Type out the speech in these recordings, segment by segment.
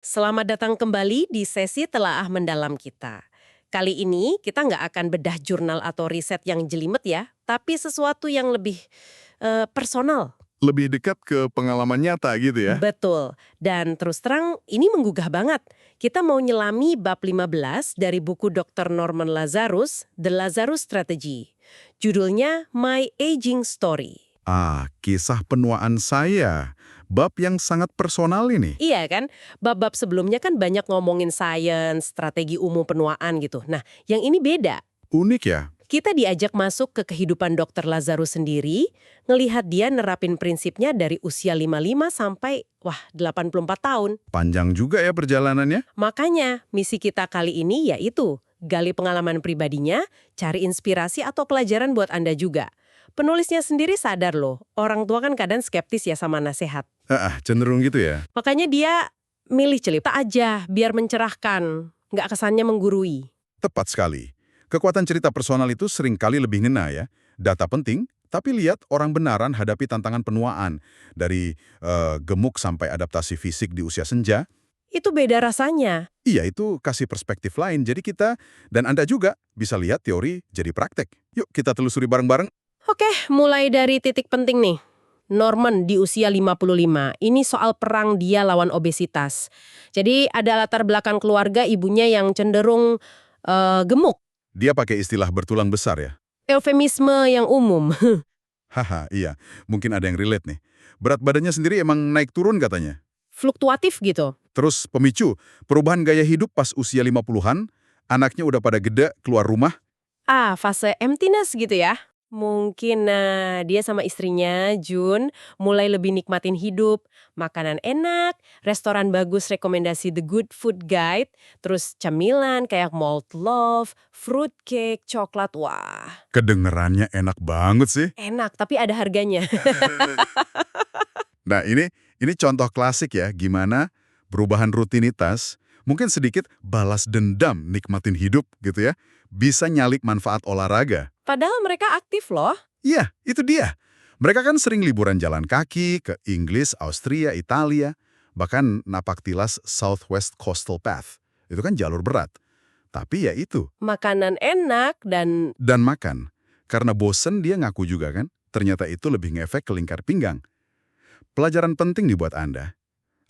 Selamat datang kembali di sesi telaah mendalam kita. Kali ini kita nggak akan bedah jurnal atau riset yang jelimet ya, tapi sesuatu yang lebih personal. Lebih dekat ke pengalaman nyata gitu ya. Betul. Dan terus terang ini menggugah banget. Kita mau nyelami bab 15 dari buku Dr. Norman Lazarus, The Lazarus Strategy. Judulnya My Aging Story. Kisah penuaan saya. Bab yang sangat personal ini. Iya kan, bab-bab sebelumnya kan banyak ngomongin sains, strategi umum penuaan gitu. Nah, yang ini beda. Unik ya. Kita diajak masuk ke kehidupan Dr. Lazarus sendiri, ngelihat dia nerapin prinsipnya dari usia 55 sampai, 84 tahun. Panjang juga ya perjalanannya. Makanya, misi kita kali ini yaitu gali pengalaman pribadinya, cari inspirasi atau pelajaran buat Anda juga. Penulisnya sendiri sadar loh, orang tua kan kadang skeptis ya sama nasihat. Cenderung gitu ya. Makanya dia milih cerita aja, biar mencerahkan, nggak kesannya menggurui. Tepat sekali. Kekuatan cerita personal itu seringkali lebih ngena ya. Data penting, tapi lihat orang benaran hadapi tantangan penuaan. Dari gemuk sampai adaptasi fisik di usia senja. Itu beda rasanya. Iya, itu kasih perspektif lain. Jadi kita dan Anda juga bisa lihat teori jadi praktek. Yuk kita telusuri bareng-bareng. Oke, mulai dari titik penting nih. Norman di usia 55. Ini soal perang dia lawan obesitas. Jadi ada latar belakang keluarga ibunya yang cenderung gemuk. Dia pakai istilah bertulang besar ya. Eufemisme yang umum. Iya. Mungkin ada yang relate nih. Berat badannya sendiri emang naik turun katanya. Fluktuatif gitu. Terus pemicu, perubahan gaya hidup pas usia 50-an, anaknya udah pada gede, keluar rumah. Fase emptiness gitu ya. Mungkin dia sama istrinya, Jun, mulai lebih nikmatin hidup. Makanan enak, restoran bagus rekomendasi The Good Food Guide, terus camilan kayak malt loaf, fruit cake, coklat, wah. Kedengerannya enak banget sih. Enak, tapi ada harganya. Nah ini contoh klasik ya, gimana perubahan rutinitas, mungkin sedikit balas dendam nikmatin hidup gitu ya, bisa nyalik manfaat olahraga. Padahal mereka aktif loh. Iya, itu dia. Mereka kan sering liburan jalan kaki ke Inggris, Austria, Italia, bahkan napak tilas Southwest Coastal Path. Itu kan jalur berat. Tapi ya itu. Makanan enak dan Dan makan. Karena bosen dia ngaku juga kan, ternyata itu lebih ngefek ke lingkar pinggang. Pelajaran penting nih buat Anda.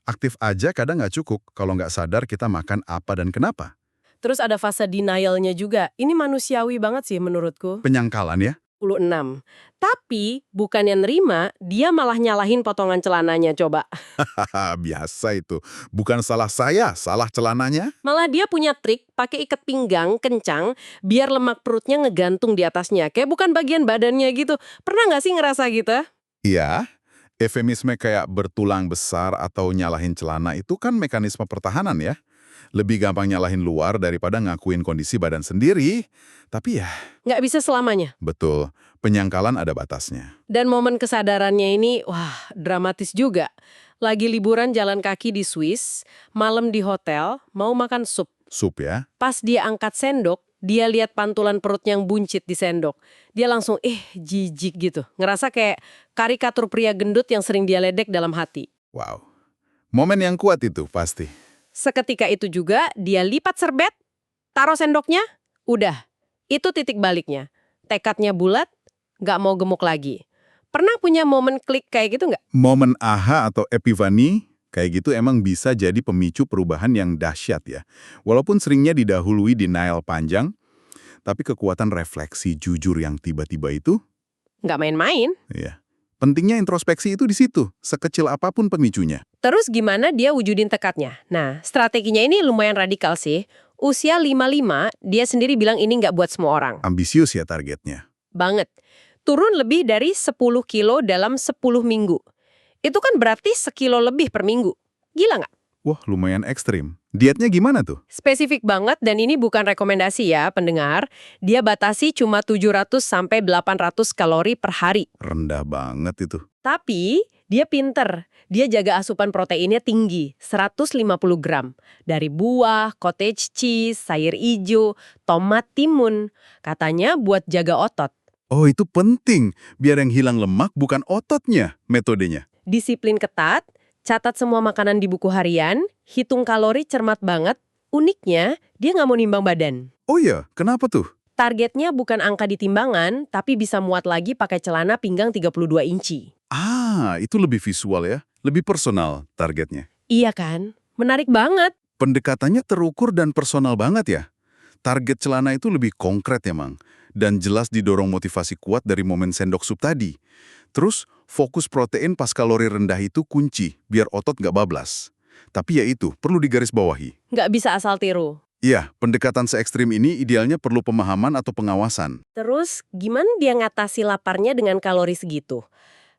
Aktif aja kadang nggak cukup kalau nggak sadar kita makan apa dan kenapa. terus ada fase denial-nya juga. Ini manusiawi banget sih menurutku. Penyangkalan ya. 26. Tapi bukannya nerima, dia malah nyalahin potongan celananya coba. Biasa itu. Bukan salah saya, salah celananya. Malah dia punya trik pakai ikat pinggang kencang biar lemak perutnya ngegantung di atasnya. Kayak bukan bagian badannya gitu. Pernah nggak sih ngerasa gitu? Iya, eufemisme kayak bertulang besar atau nyalahin celana itu kan mekanisme pertahanan ya. Lebih gampang nyalahin luar daripada ngakuin kondisi badan sendiri. Tapi ya, Nggak bisa selamanya. betul, penyangkalan ada batasnya. Dan momen kesadarannya ini, dramatis juga. Lagi liburan jalan kaki di Swiss, malam di hotel, mau makan sup. Sup ya. Pas dia angkat sendok, dia lihat pantulan perut yang buncit di sendok. Dia langsung, jijik gitu. Ngerasa kayak karikatur pria gendut yang sering dia ledek dalam hati. Wow. Momen yang kuat itu pasti. Seketika itu juga, dia lipat serbet, taruh sendoknya, udah. Itu titik baliknya. Tekadnya bulat, nggak mau gemuk lagi. Pernah punya momen klik kayak gitu nggak? Momen aha atau epifani, kayak gitu emang bisa jadi pemicu perubahan yang dahsyat ya. Walaupun seringnya didahului denial panjang, tapi kekuatan refleksi jujur yang tiba-tiba itu, Nggak main-main. ya. Pentingnya introspeksi itu di situ, sekecil apapun pemicunya. Terus gimana dia wujudin tekadnya? Nah, strateginya ini lumayan radikal sih. Usia 55, dia sendiri bilang ini nggak buat semua orang. Ambisius ya targetnya. Banget. Turun lebih dari 10 kilo dalam 10 minggu. Itu kan berarti sekilo lebih per minggu. Gila nggak? Wah, lumayan ekstrim. Dietnya gimana tuh? Spesifik banget dan ini bukan rekomendasi ya pendengar. Dia batasi cuma 700 sampai 800 kalori per hari. Rendah banget itu. Tapi dia pinter. Dia jaga asupan proteinnya tinggi, 150 gram. Dari buah, cottage cheese, sayur ijo, tomat timun. Katanya buat jaga otot. Oh, itu penting. Biar yang hilang lemak bukan ototnya metodenya. Disiplin ketat, catat semua makanan di buku harian, Hitung kalori cermat banget, uniknya dia nggak mau nimbang badan. Oh iya, kenapa tuh? Targetnya bukan angka di timbangan, tapi bisa muat lagi pakai celana pinggang 32 inci. Itu lebih visual ya, lebih personal targetnya. Iya kan? Menarik banget. Pendekatannya terukur dan personal banget ya. Target celana itu lebih konkret emang, dan jelas didorong motivasi kuat dari momen sendok sup tadi. Terus, fokus protein pas kalori rendah itu kunci, biar otot nggak bablas. Tapi ya itu, perlu digarisbawahi. Nggak bisa asal tiru. Iya, pendekatan se ekstrim ini idealnya perlu pemahaman atau pengawasan. Terus, gimana dia ngatasi laparnya dengan kalori segitu?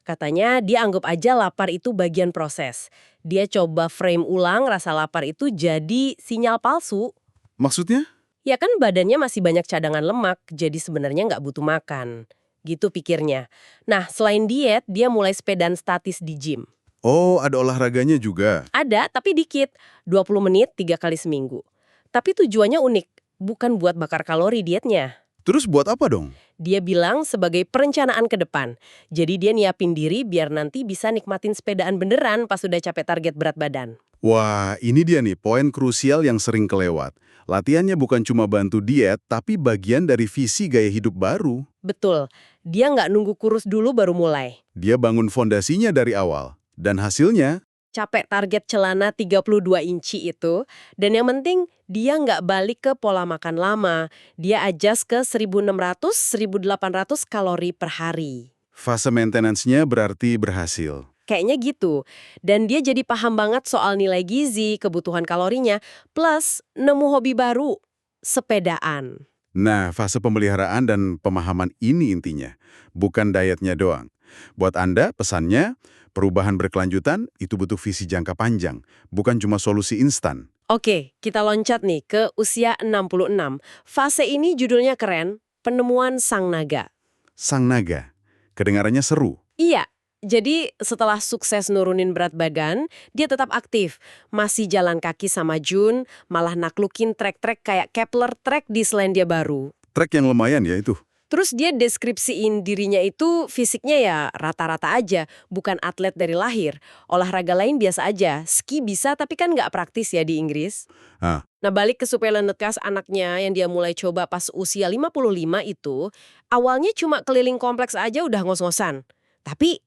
Katanya dia anggap aja lapar itu bagian proses. Dia coba frame ulang rasa lapar itu jadi sinyal palsu. Maksudnya? Ya kan badannya masih banyak cadangan lemak, jadi sebenarnya nggak butuh makan. Gitu pikirnya. Nah, selain diet, dia mulai sepedaan statis di gym. Oh, ada olahraganya juga. Ada, tapi dikit. 20 menit 3 kali seminggu. Tapi tujuannya unik, bukan buat bakar kalori dietnya. Terus buat apa dong? Dia bilang sebagai perencanaan ke depan. Jadi dia nyiapin diri biar nanti bisa nikmatin sepedaan beneran pas sudah capek target berat badan. Wah, ini dia nih poin krusial yang sering kelewat. Latihannya bukan cuma bantu diet, tapi bagian dari visi gaya hidup baru. Betul, dia nggak nunggu kurus dulu baru mulai. Dia bangun fondasinya dari awal. Dan hasilnya, Capek target celana 32 inci itu, dan yang penting dia nggak balik ke pola makan lama. Dia adjust ke 1.600-1.800 kalori per hari. fase maintenance-nya berarti berhasil. Kayaknya gitu. Dan dia jadi paham banget soal nilai gizi, kebutuhan kalorinya, plus nemu hobi baru, sepedaan. Nah, fase pemeliharaan dan pemahaman ini intinya, bukan dietnya doang. Buat Anda, pesannya, perubahan berkelanjutan itu butuh visi jangka panjang, bukan cuma solusi instan. Oke, kita loncat nih ke usia 66. Fase ini judulnya keren, penemuan sang naga. Sang naga, kedengarannya seru. Iya, jadi setelah sukses nurunin berat badan, dia tetap aktif. Masih jalan kaki sama Jun, malah naklukin trek-trek kayak Kepler Trek di Selandia Baru. Trek yang lumayan ya itu. Terus dia deskripsiin dirinya itu fisiknya ya rata-rata aja, bukan atlet dari lahir. Olahraga lain biasa aja, ski bisa tapi kan nggak praktis ya di Inggris. Ah, Nah balik ke supaya Nekas anaknya yang dia mulai coba pas usia 55 itu, awalnya cuma keliling kompleks aja udah ngos-ngosan. Tapi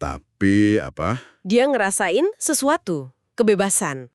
tapi apa? dia ngerasain sesuatu, kebebasan.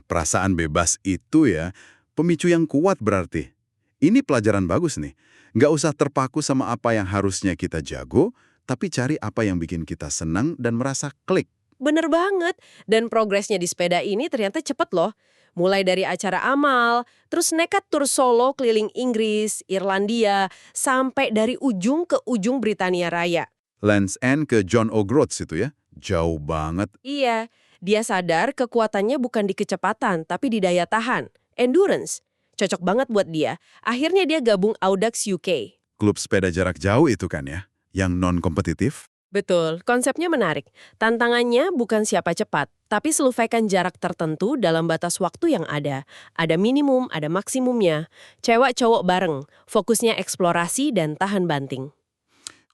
Perasaan bebas itu ya, pemicu yang kuat berarti. Ini pelajaran bagus nih. Nggak usah terpaku sama apa yang harusnya kita jago, tapi cari apa yang bikin kita senang dan merasa klik. Bener banget. Dan progresnya di sepeda ini ternyata cepet loh. Mulai dari acara amal, terus nekat tur solo keliling Inggris, Irlandia, sampai dari ujung ke ujung Britania Raya. Land's End ke John O'Groats itu ya, jauh banget. Iya, dia sadar kekuatannya bukan di kecepatan, tapi di daya tahan, endurance. Cocok banget buat dia. Akhirnya dia gabung Audax UK. Klub sepeda jarak jauh itu kan ya, yang non-kompetitif. Betul, konsepnya menarik. Tantangannya bukan siapa cepat, tapi selesaikan jarak tertentu dalam batas waktu yang ada. Ada minimum, ada maksimumnya. Cewek cowok bareng, fokusnya eksplorasi dan tahan banting.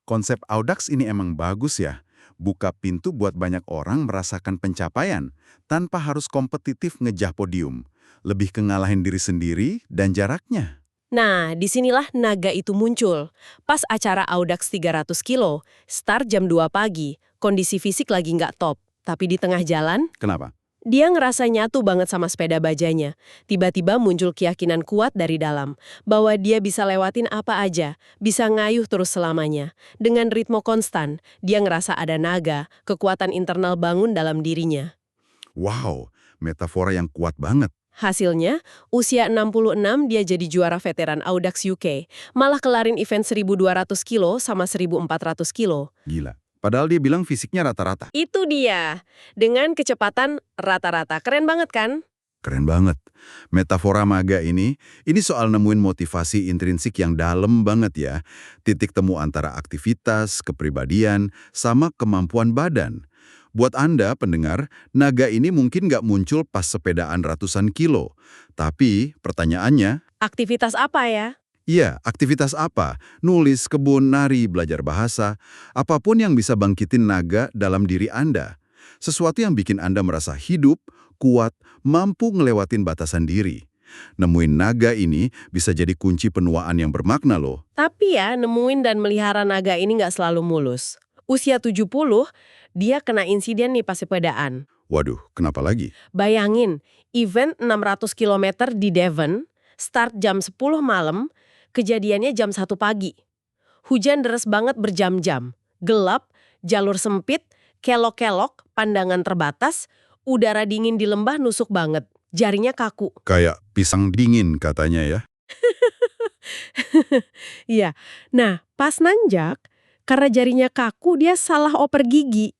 Konsep Audax ini emang bagus ya. Buka pintu buat banyak orang merasakan pencapaian, tanpa harus kompetitif ngejah podium. Lebih ke ngalahin diri sendiri dan jaraknya. Nah, disinilah naga itu muncul. Pas acara Audax 300 kilo, start jam 2 pagi, kondisi fisik lagi nggak top. Tapi di tengah jalan, Kenapa? dia ngerasa nyatu banget sama sepeda bajanya. Tiba-tiba muncul keyakinan kuat dari dalam, bahwa dia bisa lewatin apa aja, bisa ngayuh terus selamanya. Dengan ritme konstan, dia ngerasa ada naga, kekuatan internal bangun dalam dirinya. Wow, metafora yang kuat banget. Hasilnya, usia 66 dia jadi juara veteran Audax UK, malah kelarin event 1.200 kilo sama 1.400 kilo. Gila. Padahal dia bilang fisiknya rata-rata. Itu dia, dengan kecepatan rata-rata. Keren banget kan? Keren banget. Metafora maga ini soal nemuin motivasi intrinsik yang dalam banget ya. Titik temu antara aktivitas, kepribadian, sama kemampuan badan. Buat Anda, pendengar, naga ini mungkin nggak muncul pas sepedaan ratusan kilo. Tapi pertanyaannya, Aktivitas apa ya? iya, aktivitas apa? Nulis, kebun, nari, belajar bahasa, apapun yang bisa bangkitin naga dalam diri Anda. Sesuatu yang bikin Anda merasa hidup, kuat, mampu ngelewatin batasan diri. Nemuin naga ini bisa jadi kunci penuaan yang bermakna loh. Tapi ya, nemuin dan melihara naga ini nggak selalu mulus. Usia 70, dia kena insiden nih pas sepedaan. Waduh, kenapa lagi? Bayangin, event 600 km di Devon, start jam 10 malam, kejadiannya jam 1 pagi. Hujan deras banget berjam-jam, gelap, jalur sempit, kelok-kelok, pandangan terbatas, udara dingin di lembah nusuk banget, jarinya kaku. Kayak pisang dingin katanya ya. Iya, nah pas nanjak, karena jarinya kaku dia salah oper gigi.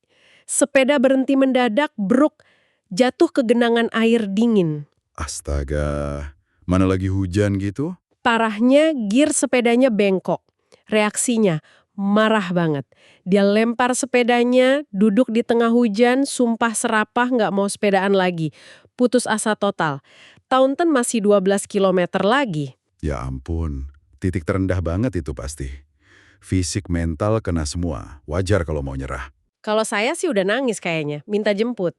Sepeda berhenti mendadak, bruk, jatuh ke genangan air dingin. Astaga, mana lagi hujan gitu? Parahnya, gear sepedanya bengkok. Reaksinya, marah banget. Dia lempar sepedanya, duduk di tengah hujan, sumpah serapah nggak mau sepedaan lagi. Putus asa total. Taunton masih 12 kilometer lagi. Ya ampun, titik terendah banget itu pasti. Fisik mental kena semua, wajar kalau mau nyerah. Kalau saya sih udah nangis kayaknya, minta jemput.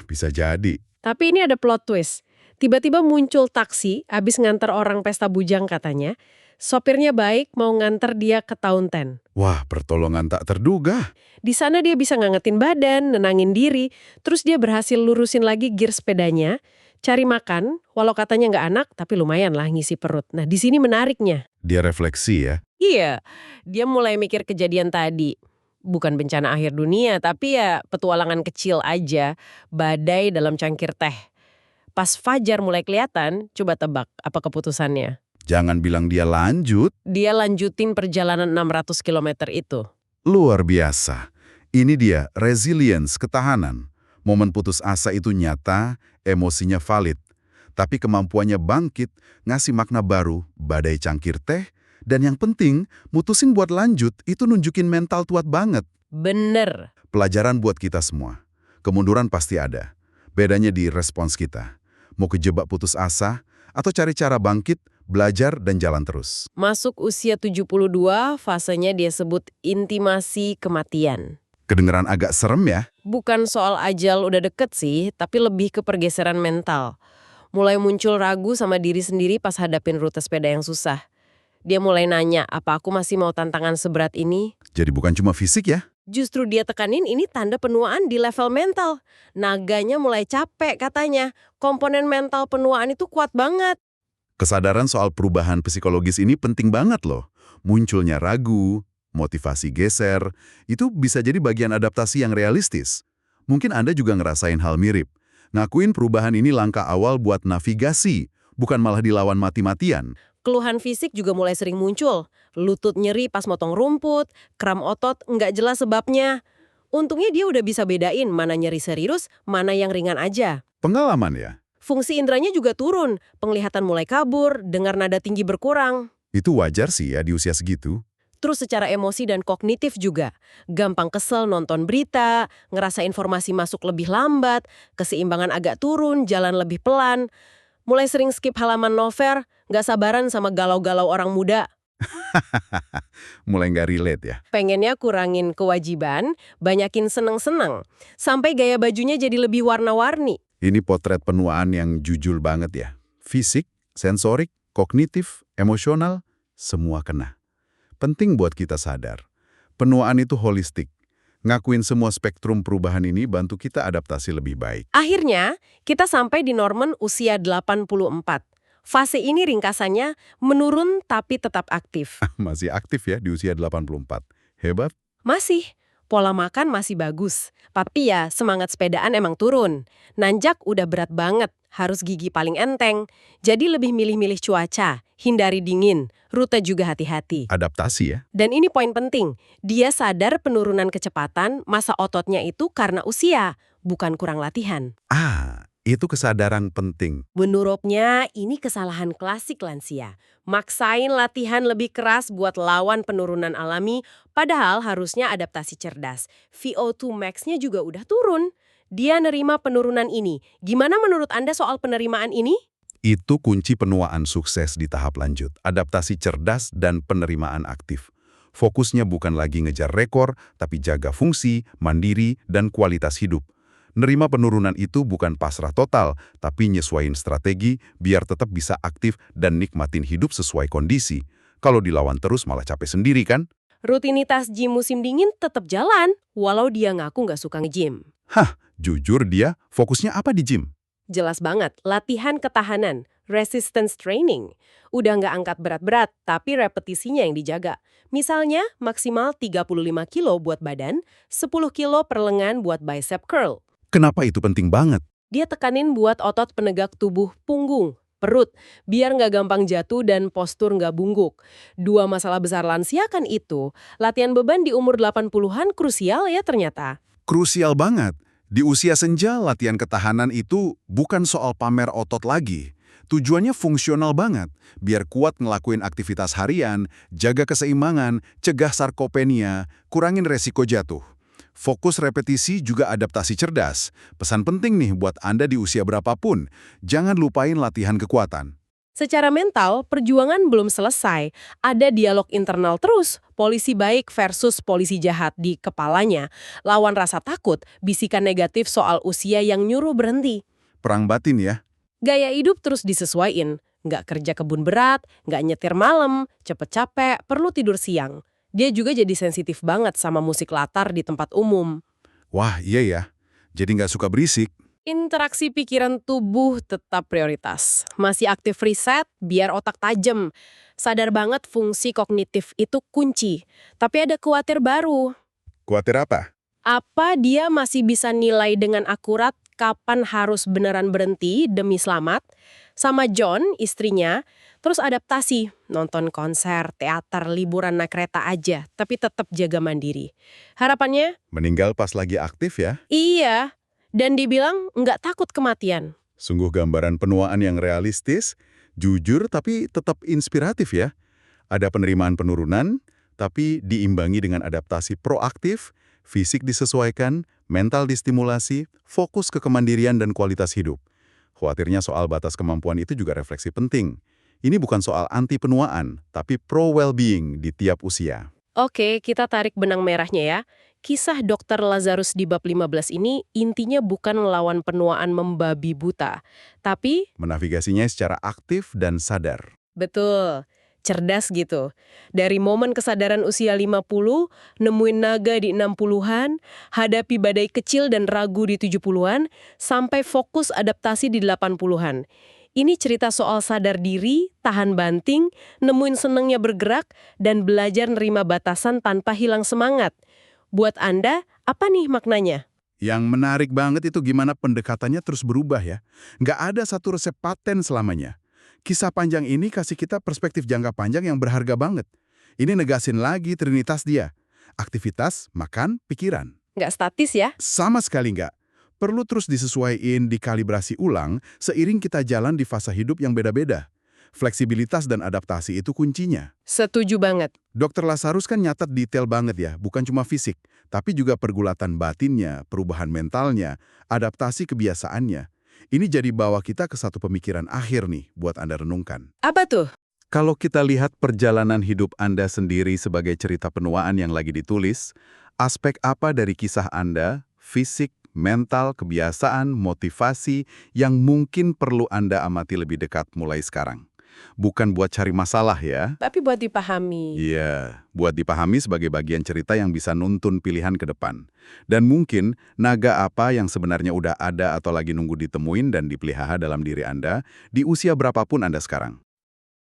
Bisa jadi. Tapi ini ada plot twist. Tiba-tiba muncul taksi, abis nganter orang pesta bujang katanya. Sopirnya baik, mau nganter dia ke Taunton. Wah, pertolongan tak terduga. Di sana dia bisa ngangetin badan, nenangin diri, terus dia berhasil lurusin lagi gear sepedanya, cari makan, walau katanya nggak enak, tapi lumayan lah ngisi perut. Nah, di sini menariknya. Dia refleksi ya. Iya, dia mulai mikir kejadian tadi. Bukan bencana akhir dunia, tapi ya petualangan kecil aja, badai dalam cangkir teh. Pas fajar mulai kelihatan, coba tebak apa keputusannya. Jangan bilang dia lanjut. Dia lanjutin perjalanan 600 km itu. Luar biasa. Ini dia, resilience, ketahanan. Momen putus asa itu nyata, emosinya valid. Tapi kemampuannya bangkit, ngasih makna baru, badai cangkir teh, dan yang penting, mutusin buat lanjut, itu nunjukin mental kuat banget. Bener. Pelajaran buat kita semua. Kemunduran pasti ada. Bedanya di respons kita. Mau kejebak putus asa, atau cari cara bangkit, belajar, dan jalan terus. Masuk usia 72, fasenya dia sebut intimasi kematian. Kedengeran agak serem ya? Bukan soal ajal udah deket sih, tapi lebih ke pergeseran mental. Mulai muncul ragu sama diri sendiri pas hadapin rute sepeda yang susah. Dia mulai nanya, apa aku masih mau tantangan seberat ini? Jadi bukan cuma fisik ya? Justru dia tekanin ini tanda penuaan di level mental. Naganya mulai capek katanya. Komponen mental penuaan itu kuat banget. Kesadaran soal perubahan psikologis ini penting banget loh. Munculnya ragu, motivasi geser, itu bisa jadi bagian adaptasi yang realistis. Mungkin Anda juga ngerasain hal mirip. Ngakuin perubahan ini langkah awal buat navigasi, bukan malah dilawan mati-matian. Keluhan fisik juga mulai sering muncul. Lutut nyeri pas motong rumput, kram otot, nggak jelas sebabnya. Untungnya dia udah bisa bedain mana nyeri serius, mana yang ringan aja. Pengalaman ya? Fungsi indranya juga turun, penglihatan mulai kabur, dengar nada tinggi berkurang. Itu wajar sih ya di usia segitu. Terus secara emosi dan kognitif juga. Gampang kesel nonton berita, ngerasa informasi masuk lebih lambat, keseimbangan agak turun, jalan lebih pelan. Mulai sering skip halaman novel, nggak sabaran sama galau-galau orang muda. Mulai nggak relate ya? Pengennya kurangin kewajiban, banyakin seneng-seneng. Sampai gaya bajunya jadi lebih warna-warni. Ini potret penuaan yang jujur banget ya. Fisik, sensorik, kognitif, emosional, semua kena. Penting buat kita sadar. Penuaan itu holistik. Ngakuin semua spektrum perubahan ini bantu kita adaptasi lebih baik. Akhirnya, kita sampai di Norman usia 84. Fase ini ringkasannya menurun tapi tetap aktif. Masih aktif ya di usia 84. Hebat. Masih. Pola makan masih bagus. Tapi ya, semangat sepedaan emang turun. Nanjak udah berat banget, harus gigi paling enteng. Jadi lebih milih-milih cuaca, hindari dingin, rute juga hati-hati. Adaptasi ya. Dan ini poin penting, dia sadar penurunan kecepatan masa ototnya itu karena usia, bukan kurang latihan. Itu kesadaran penting. Menurutnya, ini kesalahan klasik lansia. Maksain latihan lebih keras buat lawan penurunan alami, padahal harusnya adaptasi cerdas. VO2 max-nya juga udah turun. Dia nerima penurunan ini. Gimana menurut Anda soal penerimaan ini? Itu kunci penuaan sukses di tahap lanjut. Adaptasi cerdas dan penerimaan aktif. Fokusnya bukan lagi ngejar rekor, tapi jaga fungsi, mandiri, dan kualitas hidup. Nerima penurunan itu bukan pasrah total, tapi nyesuaiin strategi biar tetap bisa aktif dan nikmatin hidup sesuai kondisi. Kalau dilawan terus malah capek sendiri kan? Rutinitas gym musim dingin tetap jalan, walau dia ngaku nggak suka nge-gym. Hah, jujur dia fokusnya apa di gym? Jelas banget, latihan ketahanan, resistance training. Udah nggak angkat berat-berat, tapi repetisinya yang dijaga. Misalnya, maksimal 35 kilo buat badan, 10 kilo per lengan buat bicep curl. Kenapa itu penting banget? Dia tekanin buat otot penegak tubuh punggung, perut, biar nggak gampang jatuh dan postur nggak bungkuk. Dua masalah besar lansia kan itu. Latihan beban di umur 80-an krusial ya ternyata. Krusial banget. Di usia senja, latihan ketahanan itu bukan soal pamer otot lagi. Tujuannya fungsional banget, biar kuat ngelakuin aktivitas harian, jaga keseimbangan, cegah sarkopenia, kurangin resiko jatuh. Fokus repetisi juga adaptasi cerdas. Pesan penting nih buat Anda di usia berapapun, jangan lupain latihan kekuatan. Secara mental, perjuangan belum selesai. Ada dialog internal terus, polisi baik versus polisi jahat di kepalanya. Lawan rasa takut, bisikan negatif soal usia yang nyuruh berhenti. Perang batin ya. Gaya hidup terus disesuaiin. Nggak kerja kebun berat, nggak nyetir malam, cepet capek, perlu tidur siang. Dia juga jadi sensitif banget sama musik latar di tempat umum. Wah, iya ya. Jadi nggak suka berisik. Interaksi pikiran tubuh tetap prioritas. Masih aktif riset biar otak tajam. Sadar banget fungsi kognitif itu kunci. Tapi ada khawatir baru. Khawatir apa? Apa dia masih bisa nilai dengan akurat kapan harus beneran berhenti demi selamat? Sama John, istrinya, terus adaptasi. Nonton konser, teater, liburan naik kereta aja. Tapi tetap jaga mandiri. Harapannya? Meninggal pas lagi aktif ya? Iya. Dan dibilang nggak takut kematian. Sungguh gambaran penuaan yang realistis, jujur tapi tetap inspiratif ya. Ada penerimaan penurunan, tapi diimbangi dengan adaptasi proaktif, fisik disesuaikan, mental distimulasi, fokus ke kemandirian dan kualitas hidup. Khawatirnya soal batas kemampuan itu juga refleksi penting. Ini bukan soal anti penuaan, tapi pro well-being di tiap usia. Oke, kita tarik benang merahnya ya. Kisah Dr. Lazarus di bab 15 ini intinya bukan melawan penuaan membabi buta, tapi Menavigasinya secara aktif dan sadar. betul, cerdas gitu. Dari momen kesadaran usia 50, nemuin naga di 60-an, hadapi badai kecil dan ragu di 70-an, sampai fokus adaptasi di 80-an. Ini cerita soal sadar diri, tahan banting, nemuin senengnya bergerak, dan belajar nerima batasan tanpa hilang semangat. Buat Anda, apa nih maknanya? Yang menarik banget itu gimana pendekatannya terus berubah ya. Nggak ada satu resep paten selamanya. Kisah panjang ini kasih kita perspektif jangka panjang yang berharga banget. Ini negasin lagi trinitas dia. Aktivitas, makan, pikiran. Nggak statis ya? Sama sekali nggak. Perlu terus disesuaiin, dikalibrasi ulang, seiring kita jalan di fase hidup yang beda-beda. Fleksibilitas dan adaptasi itu kuncinya. Setuju banget. Dr. Lazarus kan nyatet detail banget ya, bukan cuma fisik, tapi juga pergulatan batinnya, perubahan mentalnya, adaptasi kebiasaannya. Ini jadi bawa kita ke satu pemikiran akhir nih buat Anda renungkan. Apa tuh? Kalau kita lihat perjalanan hidup Anda sendiri sebagai cerita penuaan yang lagi ditulis, aspek apa dari kisah Anda, fisik, mental, kebiasaan, motivasi, yang mungkin perlu Anda amati lebih dekat mulai sekarang? Bukan buat cari masalah ya. Tapi buat dipahami. Iya, buat dipahami sebagai bagian cerita yang bisa nuntun pilihan ke depan. Dan mungkin naga apa yang sebenarnya udah ada atau lagi nunggu ditemuin dan dipelihara dalam diri Anda di usia berapapun Anda sekarang.